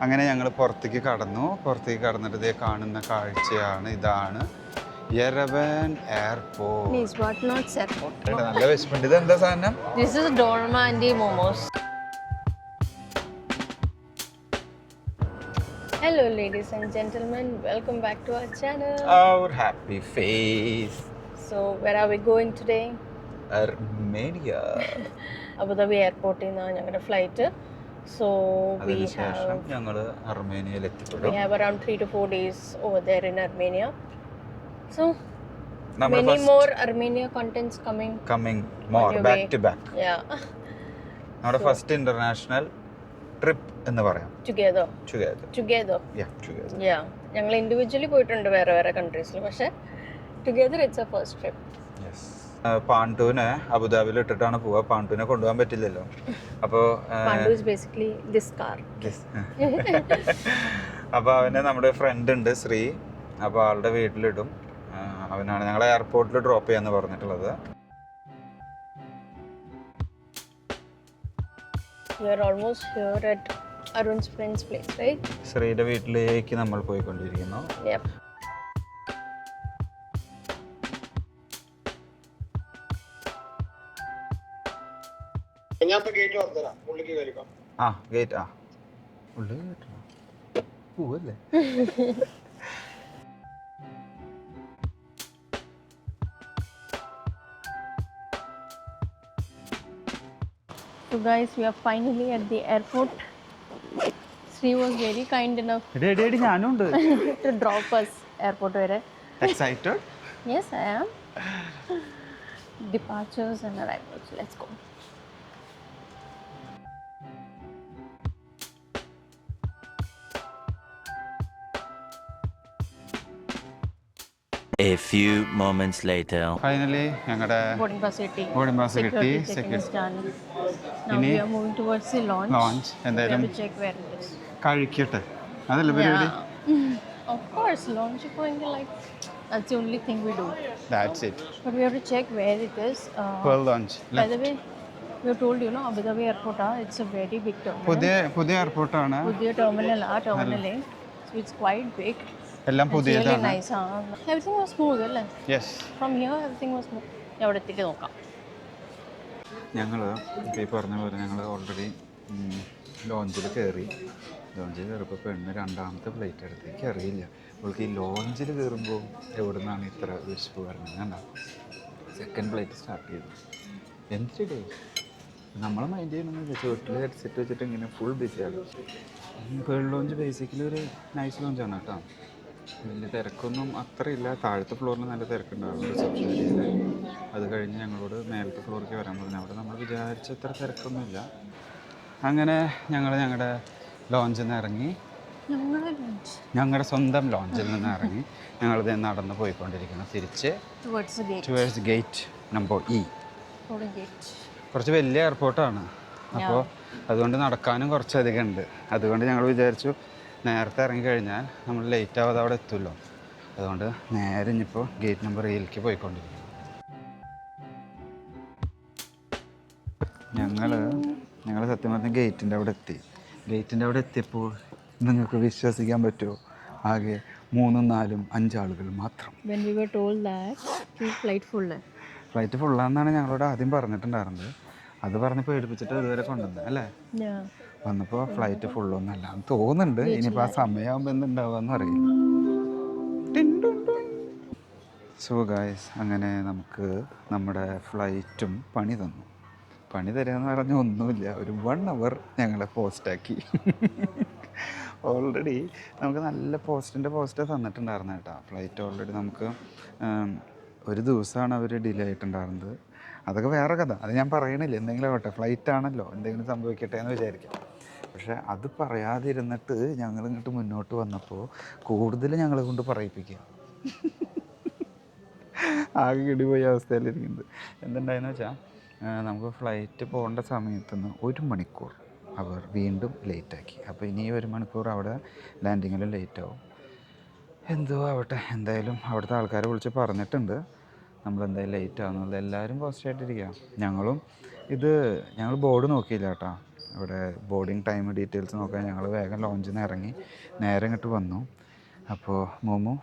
അങ്ങനെ ഞങ്ങൾ പുറത്തേക്ക് കടന്നിട്ട് ഇതേ കാണുന്ന കാഴ്ചയാണ് ഇതാണ് യെരവൻ airport. Please, but not airport. നല്ല വിശപ്പുണ്ട്. ഇത് എന്താ സാധനം? This is Dolma and the momos. Hello ladies and gentlemen, welcome back to our channel. Our happy face. So where are we going today? Armenia. Abu Dhabi airport in our flight. So we have around 3 to 4 days over there in Armenia. So many more Armenia contents coming more back to back. Yeah. Our first international trip എന്ന് പറയാം. Together. Yeah. ഞങ്ങൾ individually പോയിട്ടുണ്ട് വേറെ കൺട്രീസിൽ, പക്ഷെ together it's a first trip. Yes. പാണ്ഡുവിനെ അബുദാബിയിൽ ഇട്ടിട്ടാണ് പോവുക. പാണ്ഡുവിനെ കൊണ്ടുപോകാൻ പറ്റില്ലല്ലോ. അപ്പോൾ അപ്പോൾ അവന് നമ്മുടെ ഫ്രണ്ട് ഉണ്ട് ശ്രീ, അപ്പോൾ ആളുടെ വീട്ടിലിടും. അവനാണ് ഞങ്ങളെ എയർപോർട്ടിൽ ഡ്രോപ്പ് ചെയ്യാന്ന് പറഞ്ഞിട്ടുള്ളത്. We are almost here at Arun's friend's place, right? ശ്രീയുടെ വീട്ടിലേക്ക് നമ്മൾ പോയിക്കൊണ്ടിരിക്കുന്നു. Yep. ഗേറ്റ് ഉള്ളിൽ പോവല്ലേ? So guys, we are finally at the airport. Sri was very kind enough ഞാനുണ്ട് to drop us airport vare. Excited? Yes, I am. Departures and arrivals. Let's go. A few moments later. Finally, ഞങ്ങളുടെ Boarding pass കിട്ടി. Security Now we are moving towards the launch. We എന്തായാലും have to check where it is. കഴിക്കട്ടെ, അതല്ലേ പരിപാടി. Of course, launch going like that's the only thing we do. That's it. But we have to check where it is. Pearl Lounge. By the way, we have told you, Abu Dhabi airport, it's a very big terminal. പുതിയ എയർപോർട്ടാണ്. പുതിയ terminal, so it's quite big. എല്ലാം It's really പുതിയതാണ്. nice. Everything was smooth, അല്ലേ? Yes. From here, everything was smooth. അവിടെ എത്തിയിട്ട് നോക്കാം. ഞങ്ങൾ ഇപ്പോൾ ഈ പറഞ്ഞ പോലെ ഞങ്ങൾ ഓൾറെഡി ലോഞ്ചിൽ കയറിയപ്പോൾ പെണ്ണ് രണ്ടാമത്തെ ഫ്ലൈറ്റ് എടുത്ത്. എനിക്കറിയില്ല അവൾക്ക് ഈ ലോഞ്ചിൽ കയറുമ്പോൾ എവിടെ നിന്നാണ് ഇത്ര വിശപ്പ് പറഞ്ഞത്. കണ്ടോ, സെക്കൻഡ് ഫ്ലൈറ്റ് സ്റ്റാർട്ട് ചെയ്തു. എന്തിടേ നമ്മൾ മൈൻഡ് ചെയ്യണമെന്നില്ല, ചുവട്ടിൽ ഹെഡ്സെറ്റ് വെച്ചിട്ട് ഇങ്ങനെ ഫുൾ ബിസിയാണ്. പേൾ ലോഞ്ച് ബേസിക്കലി ഒരു നൈസ് ലോഞ്ചാണ് കേട്ടോ. വലിയ തിരക്കൊന്നും അത്രയില്ല. താഴത്തെ ഫ്ലോറിൽ നല്ല തിരക്കുണ്ടാകും റിസപ്ഷൻ ഏരിയയിൽ. അത് കഴിഞ്ഞ് ഞങ്ങളോട് മേലത്തെ ഫ്ലോറിലേക്ക് വരാൻ പറഞ്ഞു. അവിടെ നമ്മൾ വിചാരിച്ച അത്ര തിരക്കൊന്നുമില്ല. അങ്ങനെ ഞങ്ങളുടെ ലോഞ്ചിൽ നിന്ന് ഇറങ്ങി, ഞങ്ങളുടെ സ്വന്തം ലോഞ്ചിൽ നിന്ന് ഇറങ്ങി ഞങ്ങളിത് നടന്ന് പോയിക്കൊണ്ടിരിക്കണം തിരിച്ച് ടുവേഴ്സ് ഗേറ്റ് നമ്പർ E. കുറച്ച് വലിയ എയർപോർട്ടാണ്, അപ്പോൾ അതുകൊണ്ട് നടക്കാനും കുറച്ചധികം ഉണ്ട്. അതുകൊണ്ട് ഞങ്ങൾ വിചാരിച്ചു നേരത്തെ ഇറങ്ങിക്കഴിഞ്ഞാൽ നമ്മൾ ലേറ്റ് ആവാതെ അവിടെ എത്തുമല്ലോ. അതുകൊണ്ട് നേരെ ഇനിയിപ്പോൾ ഗേറ്റ് നമ്പർ Eയിലേക്ക് പോയിക്കൊണ്ടിരിക്കും. ഞങ്ങൾ സത്യം പറഞ്ഞ ഗേറ്റിൻ്റെ അവിടെ എത്തിയപ്പോൾ നിങ്ങൾക്ക് വിശ്വസിക്കാൻ പറ്റുമോ, ആകെ 3, 4, 5 ആളുകൾ മാത്രം. ഫ്ലൈറ്റ് ഫുള്ളാന്നാണ് ഞങ്ങളോട് ആദ്യം പറഞ്ഞിട്ടുണ്ടായിരുന്നത്. അത് പറഞ്ഞ് പേടിപ്പിച്ചിട്ട് ഇതുവരെ കൊണ്ടുവന്നത് അല്ലേ. വന്നപ്പോൾ ഫ്ലൈറ്റ് ഫുള്ളൊന്നുമല്ല തോന്നുന്നുണ്ട്. ഇനിയിപ്പോൾ ആ സമയമാകുമ്പോൾ എന്തുണ്ടാവുകയെന്ന് അറിയില്ല. സോ ഗായ്സ്, അങ്ങനെ നമുക്ക് നമ്മുടെ ഫ്ലൈറ്റും പണി തന്നു. പണി തരാമെന്ന് പറഞ്ഞാൽ ഒന്നുമില്ല, ഒരു 1 hour ഞങ്ങളെ പോസ്റ്റാക്കി. ഓൾറെഡി നമുക്ക് നല്ല പോസ്റ്റ് തന്നിട്ടുണ്ടായിരുന്നു കേട്ടോ. ഫ്ലൈറ്റ് ഓൾറെഡി നമുക്ക് ഒരു ദിവസമാണ് അവർ ഡിലേ ആയിട്ടുണ്ടായിരുന്നത്. അതൊക്കെ വേറെ കഥ, അത് ഞാൻ പറയണില്ല. എന്തെങ്കിലും ആവട്ടെ, ഫ്ലൈറ്റ് ആണല്ലോ, എന്തെങ്കിലും സംഭവിക്കട്ടെ എന്ന് വിചാരിക്കാം. പക്ഷേ അത് പറയാതിരുന്നിട്ട് ഞങ്ങൾ ഇങ്ങോട്ട് മുന്നോട്ട് വന്നപ്പോൾ കൂടുതൽ ഞങ്ങളെ കൊണ്ട് പറയിപ്പിക്കുക. ആകെ കിടിപോയ അവസ്ഥയിലിരിക്കുന്നത്. എന്തുണ്ടായെന്ന് വെച്ചാൽ നമുക്ക് ഫ്ലൈറ്റ് പോകേണ്ട സമയത്ത് നിന്ന് 1 മണിക്കൂർ അവർ വീണ്ടും ലേറ്റാക്കി. അപ്പോൾ ഇനി 1 മണിക്കൂർ അവിടെ ലാൻഡിങ്ങിലും ലേറ്റാവും. എന്തോ ആവട്ടെ, എന്തായാലും അവിടുത്തെ ആൾക്കാരെ വിളിച്ച് പറഞ്ഞിട്ടുണ്ട് നമ്മളെന്തായാലും ലേറ്റ് ആവുന്നുള്ളത്. എല്ലാവരും പോസ്റ്റായിട്ടിരിക്കുക. ഞങ്ങൾ ബോർഡ് നോക്കിയില്ല കേട്ടോ. ഇവിടെ ബോർഡിങ് ടൈം ഡീറ്റെയിൽസ് നോക്കാൻ ഞങ്ങൾ വേഗം ലോഞ്ചിൽ നിന്ന് ഇറങ്ങി നേരെ ഇങ്ങോട്ട് വന്നു. അപ്പോൾ മോമു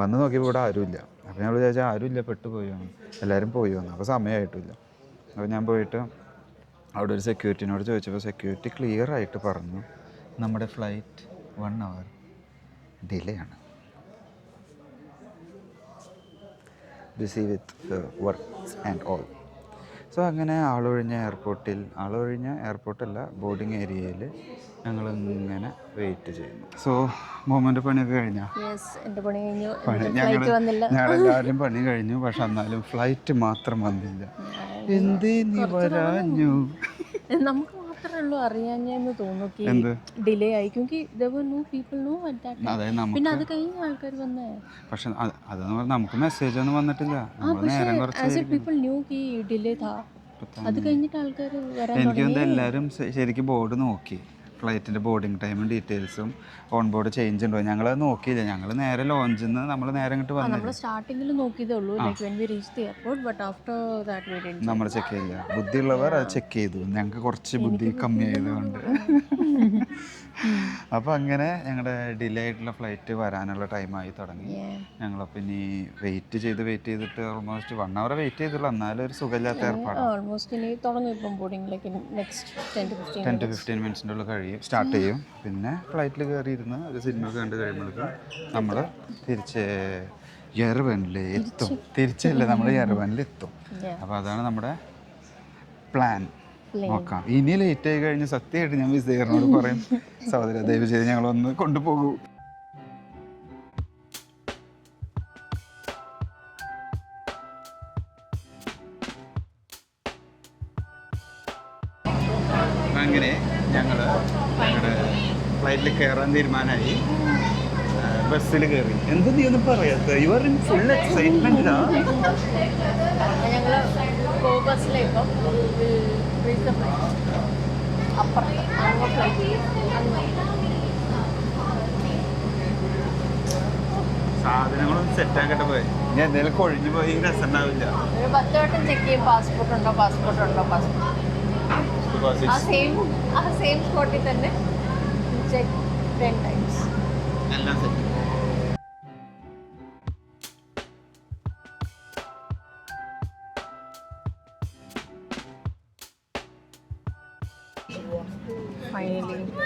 വന്ന് നോക്കിയപ്പോൾ ഇവിടെ ആരുമില്ല. അപ്പോൾ ഞങ്ങൾ വിചാരിച്ചാൽ ആരുമില്ല, പെട്ടുപോയി വന്നു, എല്ലാവരും പോയി വന്നു. അപ്പോൾ സമയമായിട്ടില്ല. അപ്പോൾ ഞാൻ പോയിട്ട് അവിടെ ഒരു സെക്യൂരിറ്റിനോട് ചോദിച്ചപ്പോൾ സെക്യൂരിറ്റി ക്ലിയർ ആയിട്ട് പറഞ്ഞു നമ്മുടെ ഫ്ലൈറ്റ് 1 hour ഡിലേ ആണ്. Busy with works and all. So അങ്ങനെ ആളൊഴിഞ്ഞ എയർപോർട്ടല്ല ബോർഡിങ് ഏരിയയിൽ ഞങ്ങളിങ്ങനെ വെയിറ്റ് ചെയ്യുന്നു. സോ മോമൻ്റെ പണിയൊക്കെ കഴിഞ്ഞാൽ ഞങ്ങളെല്ലാവരും പണി കഴിഞ്ഞു. പക്ഷെ എന്നാലും ഫ്ലൈറ്റ് മാത്രം വന്നില്ല. എന്തേ നീ വരാഞ്ഞു? നമുക്ക് മാത്രമേ ഉള്ളൂ അറിയാഞ്ഞെന്ന് തോന്നുന്നു ഡിലേ ആയി. പിന്നെ അത് കഴിഞ്ഞ ആൾക്കാർ വന്നേ. പക്ഷെ അതെന്ന് പറഞ്ഞാൽ നമുക്ക് മെസ്സേജ് ഒന്നും വന്നിട്ടില്ല. അത് കഴിഞ്ഞിട്ട് ആൾക്കാർ വരാൻ എനിക്ക് തോന്നുന്നു എല്ലാവരും ശരിക്കും ബോർഡ് നോക്കി, ഫ്ലൈറ്റിൻ്റെ ബോർഡിങ് ടൈമും ഡീറ്റെയിൽസും ഓൺ ബോർഡ് ചേഞ്ച് ഉണ്ടോ. ഞങ്ങളത് നോക്കിയില്ല. ഞങ്ങൾ നേരെ ലോഞ്ചിൽ നിന്ന് നമ്മൾ നേരെ ഇങ്ങോട്ട് വന്നു. നമ്മൾ സ്റ്റാർട്ടിങ്ങിൽ നോക്കിയതേ ഉള്ളൂ, നമ്മൾ ചെക്ക് ചെയ്യില്ല. ബുദ്ധിയുള്ളവർ അത് ചെക്ക് ചെയ്തു. ഞങ്ങൾക്ക് കുറച്ച് ബുദ്ധി കമ്മിയായതുകൊണ്ട്. അപ്പോൾ അങ്ങനെ ഞങ്ങളുടെ ഡിലേ ആയിട്ടുള്ള ഫ്ലൈറ്റ് വരാനുള്ള ടൈമായി തുടങ്ങി. ഞങ്ങളപ്പോൾ ഇനി വെയിറ്റ് ചെയ്തിട്ട് ഓൾമോസ്റ്റ് 1 hour വെയിറ്റ് ചെയ്തുള്ളൂ. എന്നാലും ഒരു സുഖമില്ലാത്ത ഏർപ്പാട്. 10 to 15 മിനിറ്റ്സിൻ്റെ ഉള്ളിൽ സ്റ്റാർട്ട് ചെയ്യും. പിന്നെ ഫ്ലൈറ്റിൽ കയറിയിരുന്ന് ഒരു സിനിമ കണ്ട് കഴിയുമ്പോഴേക്കും നമ്മൾ തിരിച്ച് യെർവനിലെത്തും. തിരിച്ചല്ല, നമ്മൾ യെർവനിലെത്തും. അപ്പോൾ അതാണ് നമ്മുടെ പ്ലാൻ. നോക്കാം. ഇനി ലേറ്റ് ആയി കഴിഞ്ഞ് സത്യമായിട്ട് ഞാൻ വിസേറിനോട് പറയും, സഹോദര ദയവ് ചെയ്ത് ഞങ്ങളൊന്ന് കൊണ്ടുപോകൂ. അങ്ങനെ ഞങ്ങളുടെ ഫ്ലൈറ്റിൽ കയറാൻ തീരുമാനമായി. ബസ്സിൽ കയറി. എന്ത് നീ ഒന്നും പറയാത്ത? You are in full excitement. സാധനങ്ങളൊന്നും സെറ്റാക്കട്ടെ പോയി. ഞാൻ എന്തെങ്കിലും കൊഴിഞ്ഞു പോയി രസം ഉണ്ടാവില്ല. ചെക്ക് ചെയ്യും പാസ്പോർട്ട് ഉണ്ടോ. സെയിം സ്പോട്ടിൽ തന്നെ ചെക്ക് 10 times. എല്ലാം സെറ്റ്.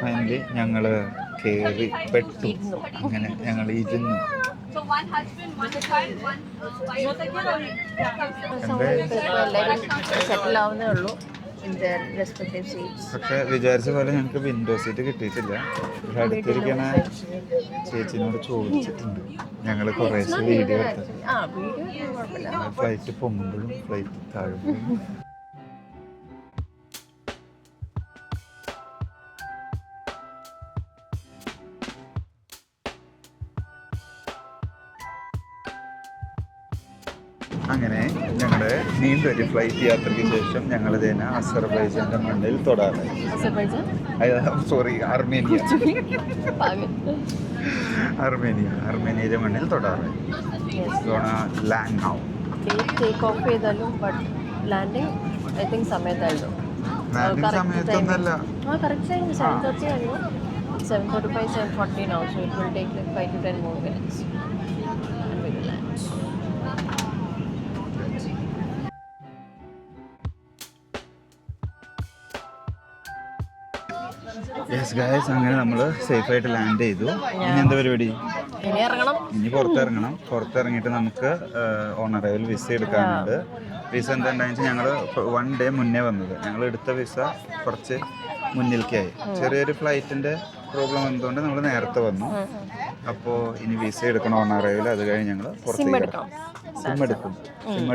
ഫൈനലി ഞങ്ങൾ കയറി പെട്ടു. അങ്ങനെ ഞങ്ങൾ ഇരുന്നു. സെറ്റിൽ ആവുന്നേ ഉള്ളൂ. പക്ഷെ വിചാരിച്ച പോലെ ഞങ്ങൾക്ക് വിൻഡോ സീറ്റ് കിട്ടിയിട്ടില്ല. പക്ഷെ അടുത്തിരിക്കണ ചേച്ചിനോട് ചോദിച്ചിട്ടുണ്ട്. ഞങ്ങൾ കുറേശ്ശെ വീഡിയോ എടുത്തത്. ഫ്ലൈറ്റ് പൊങ്ങുമ്പോഴും ഫ്ലൈറ്റ് താഴുമ്പോഴും. അങ്ങനെ ഞങ്ങളുടെ നീണ്ടൊരു ഫ്ലൈറ്റ് യാത്രയ്ക്ക് ശേഷം ഞങ്ങൾ തന്നെ അസർബൈജാന്റെ മണ്ണിൽ തൊടാറായി. അർമേനിയയുടെ മണ്ണിൽ തൊടാറായി. Land now. ടേക്ക് ഓഫ് ചെയ്താലും ബട്ട് ലാൻഡിങ് ഐ തിങ്ക് സമയത്തായിരുന്നു. സമയത്തൊന്നല്ല. കറക്റ്റ് ടൈം 7:30 ആയിരുന്നു. 7:45, 7:40 now, so it will take like 5 to 10 more minutes and we will land. Yes guys, അങ്ങനെ നമ്മൾ സേഫായിട്ട് ലാൻഡ് ചെയ്തു. ഇനി എന്താ പരിപാടി? ഇനി പുറത്തിറങ്ങിയിട്ട് നമുക്ക് ഓൺ അറൈവൽ വിസ എടുക്കാനുണ്ട്. വിസ എന്താണെന്ന് വെച്ചാൽ ഞങ്ങൾ 1 day മുന്നേ വന്നത്. ഞങ്ങൾ എടുത്ത വിസ കുറച്ച് മുന്നിലേക്കായി. ചെറിയൊരു ഫ്ലൈറ്റിൻ്റെ പ്രോബ്ലം വന്നതുകൊണ്ട് നമ്മൾ നേരത്തെ വന്നു. അപ്പോൾ ഇനി വിസ എടുക്കണം ഓൺ അറൈവൽ. അത് കഴിഞ്ഞ് ഞങ്ങൾ പുറത്തേക്ക് സിം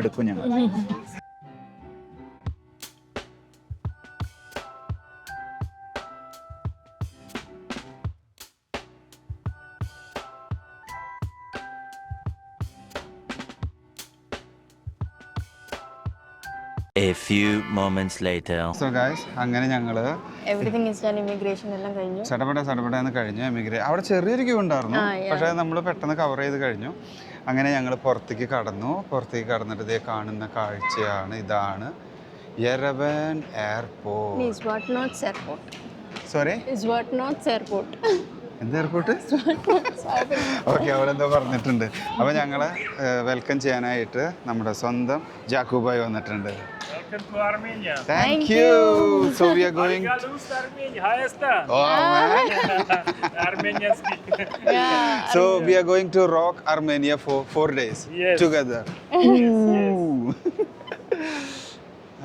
എടുക്കും ഞങ്ങൾ. A few moments later. So guys, അങ്ങനെ ഞങ്ങള് everything is done. Immigration എല്ലാം കഴിഞ്ഞു. സടപടന്ന് കഴിഞ്ഞു. അവിടെ ചെറിയൊരു ക്യൂ ഉണ്ടായിരുന്നു. പക്ഷേ നമ്മൾ പെട്ടെന്ന് കവർ ചെയ്ത് കഴിഞ്ഞു. അങ്ങനെ ഞങ്ങൾ പുറത്തേക്ക് കടന്നിട്ട് ഇതേ കാണുന്ന കാഴ്ചയാണ്. ഇതാണ് Yerevan Airport. Izvatnots Airport. Sorry? Izvatnots Airport. എന്ത് എയർപോർട്ട്? ഓക്കെ, അവിടെ എന്തോ പറഞ്ഞിട്ടുണ്ട്. അപ്പോൾ ഞങ്ങളെ വെൽക്കം ചെയ്യാനായിട്ട് നമ്മുടെ സ്വന്തം ജാക്കൂബായി വന്നിട്ടുണ്ട്. Welcome to Armenia. Thank you. So we are going. Galus Armenia. Hi, Asta. Oh man. Armenian speak. Yeah. So we are going to rock Armenia for 4 days Yes. together.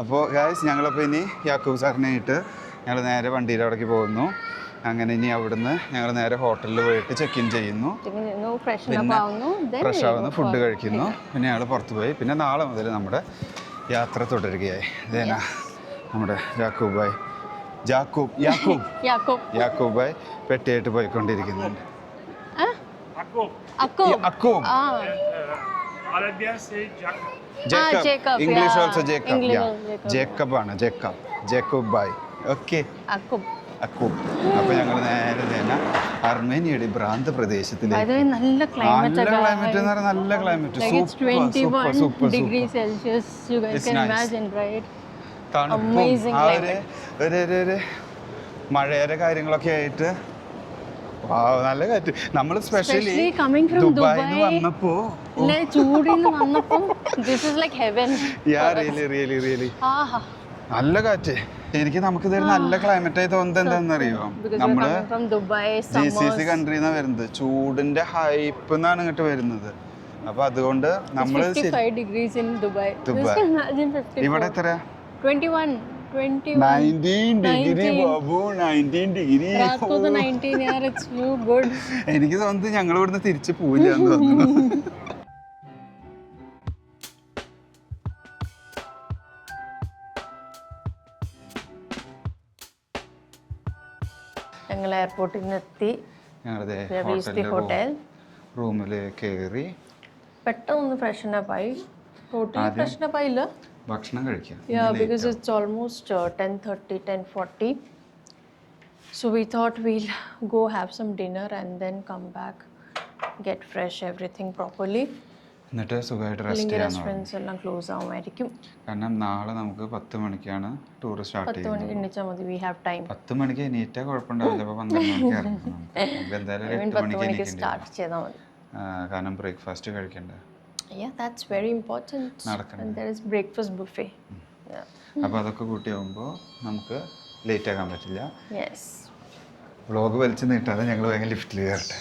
അപ്പോൾ ഗായ്സ് ഞങ്ങളപ്പോൾ ഇനി യാക്കൂബ് സാറിനെ ആയിട്ട് ഞങ്ങൾ നേരെ വണ്ടിയുടെ അവിടേക്ക് പോകുന്നു. അങ്ങനെ ഇനി അവിടുന്ന് ഞങ്ങൾ നേരെ ഹോട്ടലിൽ പോയിട്ട് ചെക്ക് ഇൻ ചെയ്യുന്നു, പിന്നെ ഫ്രഷ് ആവുന്നു, ഫുഡ് കഴിക്കുന്നു, പിന്നെ ഞങ്ങൾ പുറത്ത് പോയി. പിന്നെ നാളെ മുതൽ നമ്മുടെ യാത്ര തുടരുകയായി. ഇതേനാ നമ്മുടെ യാക്കൂബായി പെട്ടിയായിട്ട് പോയിക്കൊണ്ടിരിക്കുന്നുണ്ട്. Akub. Ah. Arabian say Jacob. Jacob, English yeah. Also Jacob. English ജേക്കബാണ്, ജേക്കബായി. Okay, Akub. അക്കൂബ്. അപ്പോൾ ഞങ്ങൾ നേരെ തന്നെ അർമേനിയയുടെ പ്രാന്ത പ്രദേശത്തിലേക്ക്. By the way, നല്ല climate നല്ല ക്ലൈമറ്റ് എന്ന് പറഞ്ഞാൽ നല്ല climate, like it's 21 degrees super. Celsius. You guys It's can nice. imagine, right? തണുപ്പും Amazing ആ climate. ഒരു മഴയുടെ കാര്യങ്ങളൊക്കെ ആയിട്ട് നല്ല കാറ്റ്. നമ്മൾ സ്പെഷ്യലി Especially coming from ദുബായിൽ Dubai. വന്നപ്പോ ഇല്ലേ, ചൂടിന്ന് വന്നപ്പം this is like heaven. Really ആഹാ. നല്ല കാറ്റ്. എനിക്ക് നമുക്ക് ഇതൊരു നല്ല ക്ലൈമറ്റ് ആയി തോന്നുന്നത് എന്താണെന്നറിയോ, Because we're നമ്മള് coming from Dubai, GCC summers. കൺട്രിന്നാ വരുന്നത്, ചൂടിന്റെ ഹൈപ്പ് എന്നാണ് ഇങ്ങോട്ട് വരുന്നത്. അപ്പൊ അതുകൊണ്ട് It's നമ്മള് 55 degrees in Dubai. Dubai. Just imagine 54. ഇവിടെ എത്ര 21. 19 ഡിഗ്രി ബാബു, 19 ഡിഗ്രി. रात को तो 19 यार, it's you good. എനിക്ക് തോന്നുന്നത് ഞങ്ങൾ ഇവിടുന്ന് തിരിച്ചു പോയില്ല എന്ന് തോന്നുന്നു. ഞങ്ങൾ എയർപോർട്ടിൽ നിന്ന് എത്തി. ഞങ്ങളുടെ ഹോട്ടൽ റൂമില് കയറി പെട്ടെന്ന് ഫ്രഷനപ്പ് ആയി. ഹോട്ടലിൽ ഫ്രഷനപ്പ് ആയില്ല. ഭക്ഷണം കഴിക്കാം. Yeah, because it's almost 10:30, 10:40. So we thought we'll go have some dinner and then come back, get fresh, everything properly. എന്നിട്ട് സുഖമായിട്ട് റെസ്റ്റ് അല്ലെങ്കിൽ ചെയ്യാൻ റെസ്റ്റോറൻറ്റ്സ് എല്ലാം ക്ലോസ് ആവുമായിരിക്കും. കാരണം നാളെ നമുക്ക് 10 മണിക്കാണ് ടൂർ സ്റ്റാർട്ട് 10 മണിക്ക് എണ്ണിച്ചാൽ മതി. We have time. 10 മണിക്ക് എണീറ്റാൽ കുഴപ്പമുണ്ടാവില്ല. അപ്പോൾ 12 മണിക്ക് ഇറങ്ങണം. നമുക്ക് എന്തായാലും 8 10 മണിക്ക് മണിക്ക് എണീക്കേണ്ടി സ്റ്റാർട്ട് ചെയ്താൽ മതി. കാരണം ബ്രേക്ക്ഫാസ്റ്റ് കഴിക്കണ്ടേ. Yeah, that's very important. നടക്കണം. And there is breakfast buffet. Yeah. അപ്പോൾ അതൊക്കെ കൂട്ടിയാകുമ്പോൾ നമുക്ക് ലേറ്റ് ആക്കാൻ പറ്റില്ല. Yes. വ്ളോഗ് വലിച്ചു നീട്ടാതെ ഞങ്ങൾ വേഗം ലിഫ്റ്റിൽ കയറട്ടെ.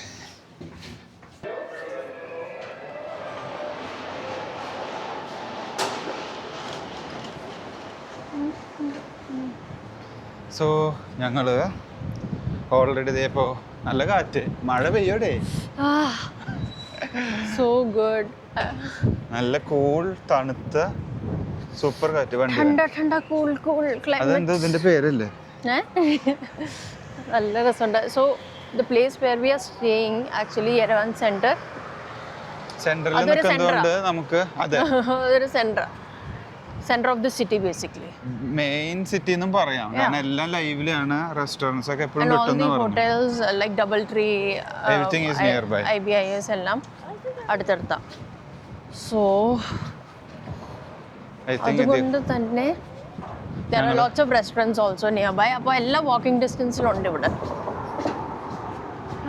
സോ ഞങ്ങൾ ഓൾറെഡി ഇതേപ്പോൾ നല്ല കാറ്റ്, മഴ പെയ്യോടെ, Ah, so good. നല്ല കൂൾ തണുത്ത സൂപ്പർ കാറ്റ്. വണ്ടി Thanda, thanda, cool climate. അതെന്താ ഇതിന്റെ പേരല്ലേ? നല്ല രസമുണ്ട്. So the place where we are staying actually Yerevan center. സെന്ററിൽ നിൽക്കുന്നതുകൊണ്ട് നമുക്ക് അതെ അതൊരു center of the city basically. Main city എന്നും പറയാം. കാരണം എല്ലാം ലൈവിലാണ്. റെസ്റ്റോറൻറ്റ്സ് ഒക്കെ എപ്പോഴും And all കിട്ടുന്ന the പറഞ്ഞു. hotels like DoubleTree, Everything is nearby. IBIS എല്ലാം അടുത്തടുത്ത. സോ ഐ തിങ്ക് അതുകൊണ്ട് തന്നെ there are lots of restaurants also nearby. അപ്പോൾ എല്ലാ വാക്കിംഗ് ഡിസ്റ്റൻസിലുണ്ട് ഇവിടെ.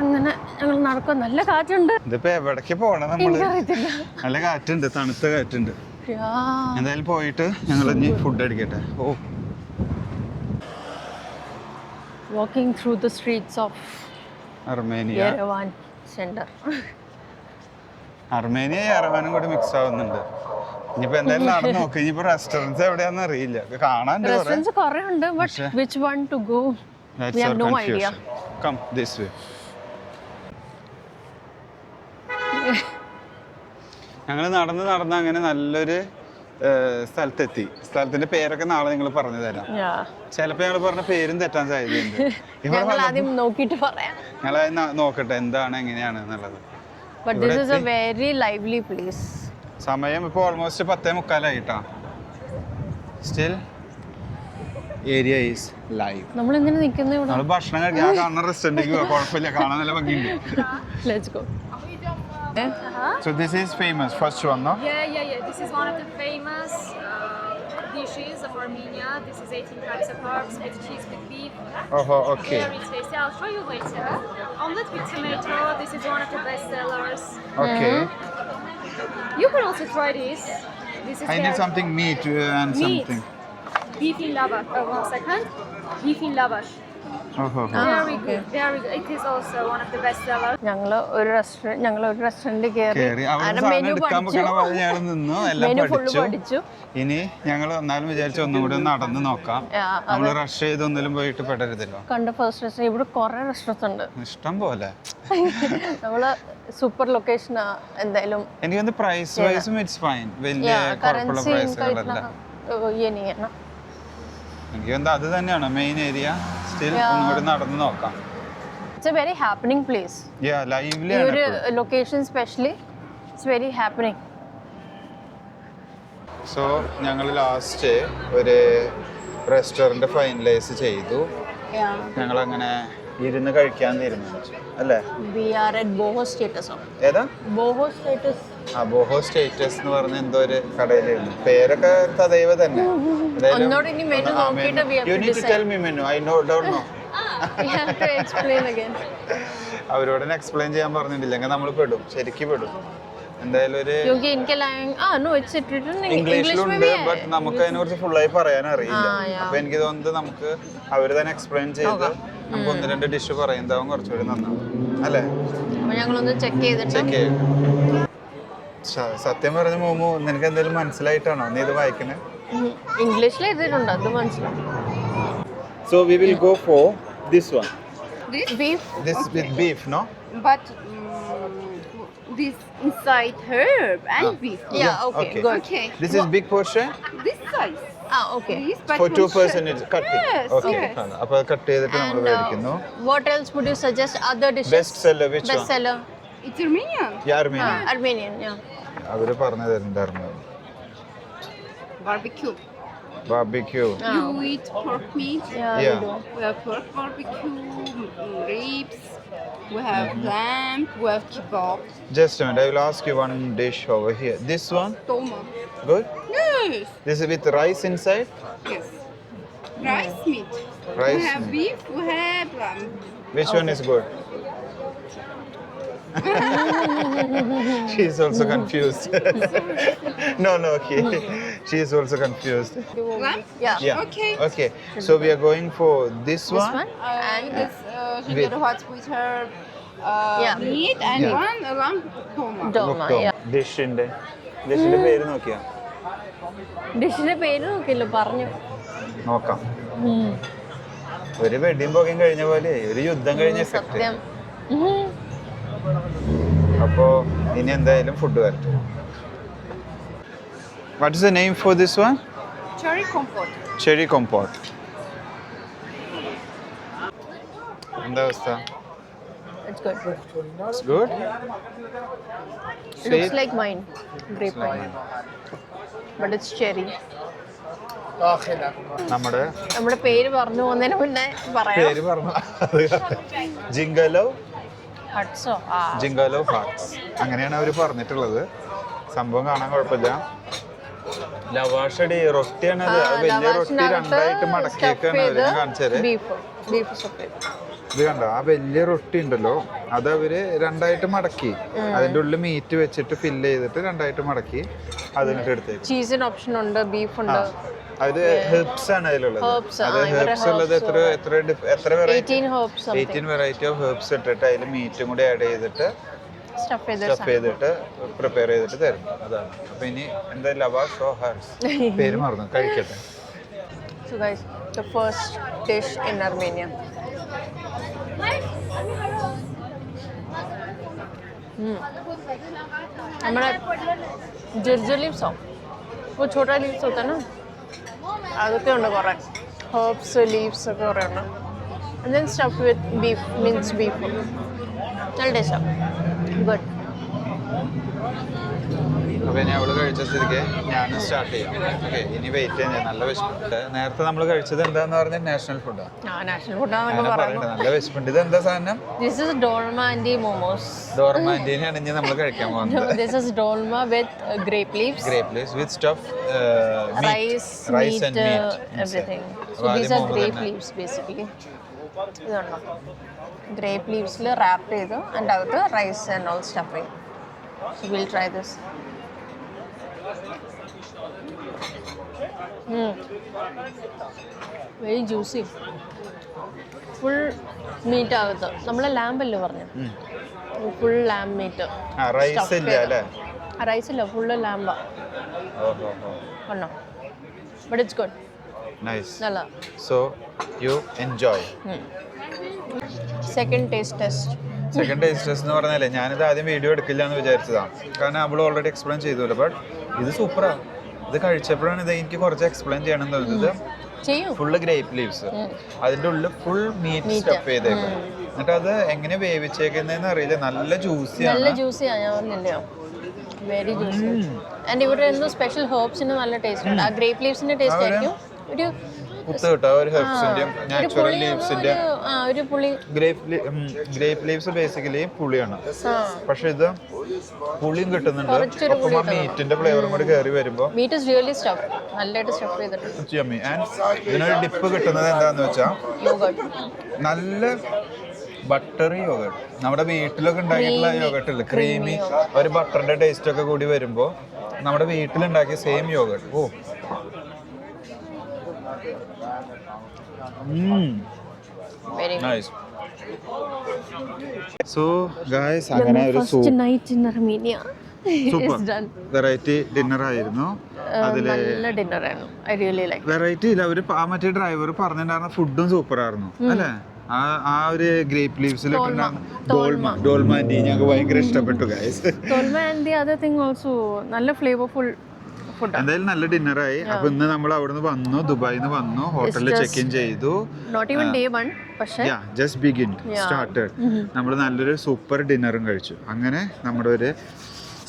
അങ്ങനെ ഞങ്ങൾ നടക്കും. നല്ല കാറ്റുണ്ട്. ഇതിപ്പോ എവിടേക്ക് പോകണം നമ്മള്? എനിക്കറിയത്തില്ല. നല്ല കാറ്റുണ്ട്, തണുത്ത കാറ്റുണ്ട്. Yeah. എന്തായാലും പോയിട്ട് ഞങ്ങൾ ഇനി ഫുഡ് അടിക്കട്ടെ. Walking through the streets of Armenia. Yerevan center. Armenia യെറവാനും കൂടി മിക്സ് ആവുന്നുണ്ട്. ഇനിയിപ്പോ എന്തായാലും നടന്നു നോക്ക്. ഇനിയിപ്പോ റെസ്റ്റോറൻറ്റ്സ് എവിടെയാന്ന് അറിയില്ല. കാണാണ്ട് കുറെ. Restaurants കുറേ ഉണ്ട്, but which one to go? We have no idea. Come this way. ഞങ്ങൾ നടന്ന് അങ്ങനെ നല്ലൊരു സ്ഥലത്തെത്തി. സ്ഥലത്തിന്റെ പേരൊക്കെ നാളെ നിങ്ങൾ പറഞ്ഞു തരാം. Yeah. ചിലപ്പോ ഞങ്ങൾ പറഞ്ഞ പേരും തെറ്റാൻ സാധ്യതയുണ്ട്. ഞങ്ങൾ ആദ്യം നോക്കിയിട്ട് പറയാം. ഞങ്ങൾ നോക്കട്ടെ എന്താണ് എങ്ങനെയാണ് എന്നുള്ളത്. But this is a very lively place. സമയം ഇപ്പോൾ almost 10:45 still area is live. നമ്മൾ എന്തിനാ നിൽക്കുന്നത് ഇവിടെ? നമ്മൾ ഭക്ഷണം കഴിക്കാൻ കാണുന്ന റെസ്റ്റോറൻറ്റിലേക്ക് പോകാം. കുഴപ്പമില്ല, കാണാൻ നല്ല ഭംഗിയുണ്ട്. Let's go. So this is famous, first one, no? Yeah. This is one of the famous. dishes of Armenia. This is 18 types of herbs with cheese, with beef. Oh, okay. Very tasty. I'll show you later. Omelette with tomato. This is one of the best sellers. Okay. You can also try this. This is I need their something meat and meat. something. Beef in lavash. Oh, 1 second. Beef in lavash. Oh. Very good. Very good. It is also one of the best sellers. ഞങ്ങൾ ഒരു റെസ്റ്റോറൻറ്റിൽ കേറി കയറി അവിടെ അതിന്റെ സാധനം menu എടുക്കാൻ പഠിച്ചു പോകണ ഞങ്ങൾ നിന്നു എല്ലാം മെനു ഫുള്ള് പഠിച്ചു പഠിച്ചു ഇനി ഞങ്ങൾ എന്നാലും വിചാരിച്ചു ഒന്നും കൂടി ഒന്ന് നടന്ന് നോക്കാം നമ്മൾ റഷ് ചെയ്ത് ഒന്നിലും പോയിട്ട് പെടരുതല്ലോ കണ്ട ഫസ്റ്റ് റെസ്റ്റോറൻറ്റ് ഇവിടെ കുറേ റെസ്റ്റോറൻറ്റ്സ് ഉണ്ട് ഇഷ്ടം പോലെ നമ്മള് സൂപ്പർ ലൊക്കേഷനാ എന്തായാലും എനിക്ക് വന്ന് പ്രൈസ് വൈസും ഇറ്റ്സ് ഫൈൻ വലിയ കുഴപ്പമുള്ള പ്രൈസുകളല്ല എനിക്ക് വന്ന് അത് തന്നെയാണ് മെയിൻ ഏരിയ സ്റ്റിൽ ഒന്നും കൂടി നടന്ന് നോക്കാം it's a very happening place lively ഈ ആണ് ഒരു location specially it's very happening so ഞങ്ങൾ ലാസ്റ്റ് ഒരു റെസ്റ്റോറൻറ്റ് ഫൈനലൈസ് ചെയ്തു ഞങ്ങൾ അങ്ങനെ ഇരുന്ന് കഴിക്കാൻ തീരുമാനിച്ചു അല്ലേ we are at Boho Status ഏതാ ബോഹോ സ്റ്റേറ്റസ് ബോഹോ സ്റ്റേറ്റസ് എന്ന് പറഞ്ഞ എന്തോ ഒരു കടയിലായിരുന്നു പേരൊക്കെ തദൈവ തന്നെ ഒന്നോട് ഇനി മെനു നോക്കിയിട്ട് we have You to need to decide. tell me menu. I don't know. We have to explain again. അവരോട് എക്സ്പ്ലെയിൻ ചെയ്യാൻ പറഞ്ഞിട്ടില്ലെങ്കിൽ നമ്മൾ പെടും ശരിക്കും പെടും എന്തായാലും ഒരു क्योंकि इनके language no it's written in English ഇംഗ്ലീഷിലുണ്ട് ബട്ട് നമുക്ക് അതിനെ കുറിച്ച് ഫുള്ളായി പറയാൻ അറിയില്ല അപ്പൊ എനിക്ക് തോന്നുന്നത് നമുക്ക് അവര് തന്നെ എക്സ്പ്ലെയിൻ ചെയ്ത് നമുക്ക് 1-2 ഡിഷ് പറയുന്നതാവും കുറച്ചുകൂടി നന്നാവും അല്ലേ അപ്പോൾ ഞങ്ങളൊന്ന് ചെക്ക് ചെയ്തിട്ട് ചെക്ക് ചെയ്യും സത്യം പറഞ്ഞ മോമോ നിനക്ക് എന്തെങ്കിലും മനസ്സിലായിട്ടാണോ നീ ഇത് വായിക്കണേ ഇംഗ്ലീഷിൽ എഴുതിയിട്ടുണ്ട് അത് മനസ്സിലാവും So we will go for this one. Beef This with beef, no? But this inside herb and beef. yeah okay good Okay. This is big portion This size. okay This, but for 2 for person. It's cutting. Yes, Okay. yes. അപ്പോൾ cut ചെയ്തിട്ട് നമ്മൾ and മേടിക്കുന്നു. what else would you suggest other dishes Best seller which best one? seller It's Armenian. Yeah, Armenian. Armenian yeah അവര് പറഞ്ഞു തരുന്നുണ്ടായിരുന്നു. Barbecue. Barbecue. You eat pork meat. yeah Yeah. we do We have pork barbecue, ribs. We have lamb. We have kebab. Just a minute. I will ask you one dish over here. This one, Toma. good. Yes. This is with rice inside. Yes. Rice meat. Rice We have meat. beef. We have lamb. Which one is good? She is also confused. No, okay. She is also confused. Lamb. yeah Yeah. Okay. Okay. So we are going for this this one. one and This ginger hot with herb. Yeah. Meat and Yeah. one lamb toma. doma yeah ഡിഷിന്റെ പേര് നോക്കിയാ ഡിഷിന്റെ പേര് നോക്കില്ലോ പറഞ്ഞു നോക്കാം ഒരു വെടിയും പുകയും കഴിഞ്ഞ പോലെ ഒരു യുദ്ധം കഴിഞ്ഞ എഫക്ട് സത്യം അപ്പോ ഇനി എന്തായാലും ഫുഡ് വരട്ടെ what is the name for this one Cherry compote. Cherry compote എന്താ അവസ്ഥ it's good it's good looks like mine grape wine but it's cherry നമ്മുടെ പേര് പറഞ്ഞു പോകുന്നതിന് മുന്നേ പറയാം പേര് പറഞ്ഞു ജിംഗലോ ഹട്ട്സോ ജിംഗലോ ഹാർട്സ് അങ്ങനെയാണ് അവർ പറഞ്ഞിട്ടുള്ളത് സംഭവം കാണാൻ കുഴപ്പമില്ല ലവാഷടി റൊട്ടിയാണ് അത് വലിയ റൊട്ടി രണ്ടായിട്ട് മടക്കിയേക്കാണ് അവര് ഞാൻ കാണിച്ചത് ബീഫ് സ്റ്റഫ് ഇത് കണ്ടോ ആ വലിയ റൊട്ടി ഉണ്ടല്ലോ അത് അവര് രണ്ടായിട്ട് മടക്കി അതിന്റെ ഉള്ളിൽ മീറ്റ് വെച്ചിട്ട് ഫില്ല് ചെയ്തിട്ട് രണ്ടായിട്ട് മടക്കി അതിനിട്ട് എടുത്തേക്കും ചീസിന് ഓപ്ഷൻ ഉണ്ട് ബീഫ് ഉണ്ട് അത് ഹെർബ്സ് ആണ് അതിലുള്ളത് Herbs, അത് ഹെർബ്സ് ഉള്ളത് എത്ര variety 18 herbs something 18 variety of herbs ഇട്ടിട്ട് അതിൽ മീറ്റും കൂടി ആഡ് ചെയ്തിട്ട് സ്റ്റഫ് സ്റ്റഫ് ചെയ്തിട്ട് പ്രിപ്പയർ ചെയ്തിട്ട് തരും അതാണ് അപ്പൊ ഇനി എന്താ ലവാഷ് ഓ ഹെർബ്സ് പേര് മറന്നു കഴിക്കട്ടെ So guys, the first dish in Armenia. हमारा जिरजर लीव्स हो वो छोटा लीव्स होता है ना അതൊക്കെ ഉണ്ട് കുറേ ഹെർബ്സ് ലീവ്സ് ഒക്കെ കുറേ ഉണ്ട് and then stuffed with beef minced beef നല്ല ടേസ്റ്റാണ് ഗുഡ് അപ്പോൾ ഇനി അവള് കഴിച്ച സ്ഥിതിക്ക് ഞാൻ സ്റ്റാർട്ട് ചെയ്യാം. ഓക്കെ, ഇനി വെയിറ്റ് ചെയ്യാൻ നല്ല വിശപ്പുണ്ട്. നേരത്തെ നമ്മൾ കഴിച്ചത് എന്താന്ന് പറഞ്ഞാൽ നാഷണൽ ഫുഡാണ്. നാഷണൽ ഫുഡാന്നൊക്കെ പറയുന്നത്. നല്ല വിശപ്പുണ്ട്. ഇത് എന്താ സാധനം? This is dolma and momos. ഡോർമാൻറ്റീനാണ് ഇനി നമ്മൾ കഴിക്കാൻ പോകുന്നത്. This is dolma with grape leaves. Grape leaves with stuff, Rice, rice meat, and meat. everything. So അപ്പോൾ these ആദ്യം are മോമോ grape തന്നെ. leaves basically. ഇതുണ്ടോ, ഗ്രേപ്പ് ലീവ്സിൽ റാപ്പ് ചെയ്ത് അതിൻ്റെ അകത്ത് റൈസ് ആൻഡ് ഓൾ സ്റ്റഫ് ചെയ്യും. So will try this. Very juicy, full meet അകത്ത്. നമ്മളെ ലാമ്പല്ലേ പറഞ്ഞു, ഫുൾ ലാമ്പ് മീറ്റ്. റൈസ് ഇല്ല അല്ലേ? റൈസ് ഇല്ല, ഫുള്ള് ലാമ്പാ. കണ്ടോ, ബട്ട് ഇറ്റ്സ് ഗുഡ്. നൈസ്. നല്ല. So you enjoy. Second taste test. Second taste എന്ന് പറഞ്ഞാലേ ഞാനിത് ആദ്യം വീഡിയോ എടുക്കില്ല എന്ന് വിചാരിച്ചതാണ്, കാരണം അവൾ ഓൾറെഡി എക്സ്പ്ലെയിൻ ചെയ്തല്ലോ. ബട്ട് ഇത് സൂപ്പറാണ്. ഇത് കഴിച്ചപ്പോഴാണ് ഇത് എനിക്ക് കുറച്ച് എക്സ്പ്ലെയിൻ ചെയ്യണം തോന്നുന്നത്. ഫുള്ള് ഗ്രേപ്പ് ലീവ്സ്, അതിൻ്റെ ഉള്ളിൽ ഫുൾ മീറ്റ് സ്റ്റഫ് ചെയ്തേക്കും. എന്നിട്ട് അത് എങ്ങനെ വേവിച്ചേക്കുന്നതെന്ന് അറിയില്ല. നല്ല ജ്യൂസിയാണ്. നല്ല ജ്യൂസിയാണ്, ഞാൻ പറഞ്ഞില്ലയോ, വെരി ജ്യൂസി. ആൻഡ് ഇവിടെ എന്തോ സ്പെഷ്യൽ ഹെർബ്സിന് നല്ല ടേസ്റ്റ് ഉണ്ട്. ആ ഗ്രേപ്പ് ലീവ്സിന്റെ ടേസ്റ്റ് ആയിരിക്കും. ഒരു കുത്ത് കിട്ടുക ഒരു ഹെർബ്സിന്റെയും നാച്ചുറൽ ലീവ്സിന്റെയും. ഒരു പുളി. ഗ്രേപ്പ് ലീവ്സ് ബേസിക്കലി പുളിയാണ്, പക്ഷെ ഇത് പുളിയും കിട്ടുന്നുണ്ട്. ഒപ്പം ആ മീറ്റിന്റെ ഫ്ലേവറും കൂടി കയറി വരുമ്പോൾ മീറ്റ് ഇസ് റിയലി സ്റ്റഫ്, നല്ലതായിട്ട് സ്റ്റഫ് ചെയ്തിട്ടുണ്ട്. യമ്മി. ആൻഡ് ഇതിനൊരു ഡിപ്പ് കിട്ടുന്നത് എന്താന്ന് വെച്ചാൽ യോഗർട്ട്, നല്ല ബട്ടറി യോഗർട്ട്. നമ്മുടെ വീട്ടിലൊക്കെ ഉണ്ടാക്കിയിട്ടുള്ള യോഗർട്ട് ഇല്ല, ക്രീമി, ഒരു ബട്ടറിന്റെ ടേസ്റ്റ് ഒക്കെ കൂടി വരുമ്പോൾ നമ്മുടെ വീട്ടിലുണ്ടാക്കിയ സെയിം യോഗർട്ട്. ഓ, വെരി നൈസ്. സോ ഗായ്സ്, അങ്ങനെ ഒരു first night in Armenia super variety dinner ആയിരുന്നു. അതില് നല്ല ഡിന്നർ ആയിരുന്നു. I really like. വെറൈറ്റി ഇല്ല, ഒരു ആ മറ്റേ ഡ്രൈവർ പറഞ്ഞിട്ടുണ്ടായിരുന്ന ഫുഡും സൂപ്പർ ആയിരുന്നു അല്ലേ? ആ ഒരു ഗ്രേപ്പ് ലീവ്സിൽ ഡോൾമാൻറ്റി ഞങ്ങൾക്ക് ഭയങ്കര ഇഷ്ടപ്പെട്ടു guys. Dolma and the other thing also നല്ല ഫ്ലേവർഫുൾ ഫുഡ്. എന്തായാലും നല്ല ഡിന്നറായി. അപ്പൊ ഇന്ന് നമ്മൾ അവിടുന്ന് വന്നു, ദുബായിന്ന് വന്നു, ഹോട്ടലിൽ ചെക്ക് ഇൻ ചെയ്തു. നോട്ട് ഈവൻ ഡേ 1, പക്ഷേ ജസ്റ്റ് ബിഗിൻ സ്റ്റാർട്ടഡ്. നമ്മൾ നല്ലൊരു സൂപ്പർ ഡിന്നറും കഴിച്ചു. അങ്ങനെ നമ്മുടെ ഒരു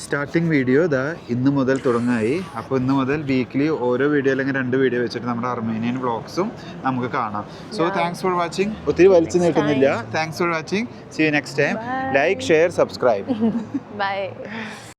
സ്റ്റാർട്ടിങ് വീഡിയോ ഇതാ ഇന്ന് മുതൽ തുടങ്ങായി. അപ്പോൾ ഇന്ന് മുതൽ വീക്ക്ലി ഓരോ വീഡിയോ അല്ലെങ്കിൽ 2 വീഡിയോ വെച്ചിട്ട് നമ്മുടെ അർമേനിയൻ വ്ളോഗ്സും നമുക്ക് കാണാം. So thanks for watching. ഒത്തിരി വലിച്ചു നീട്ടുന്നില്ല. Thanks for watching. See you next time. Like, share, subscribe. By.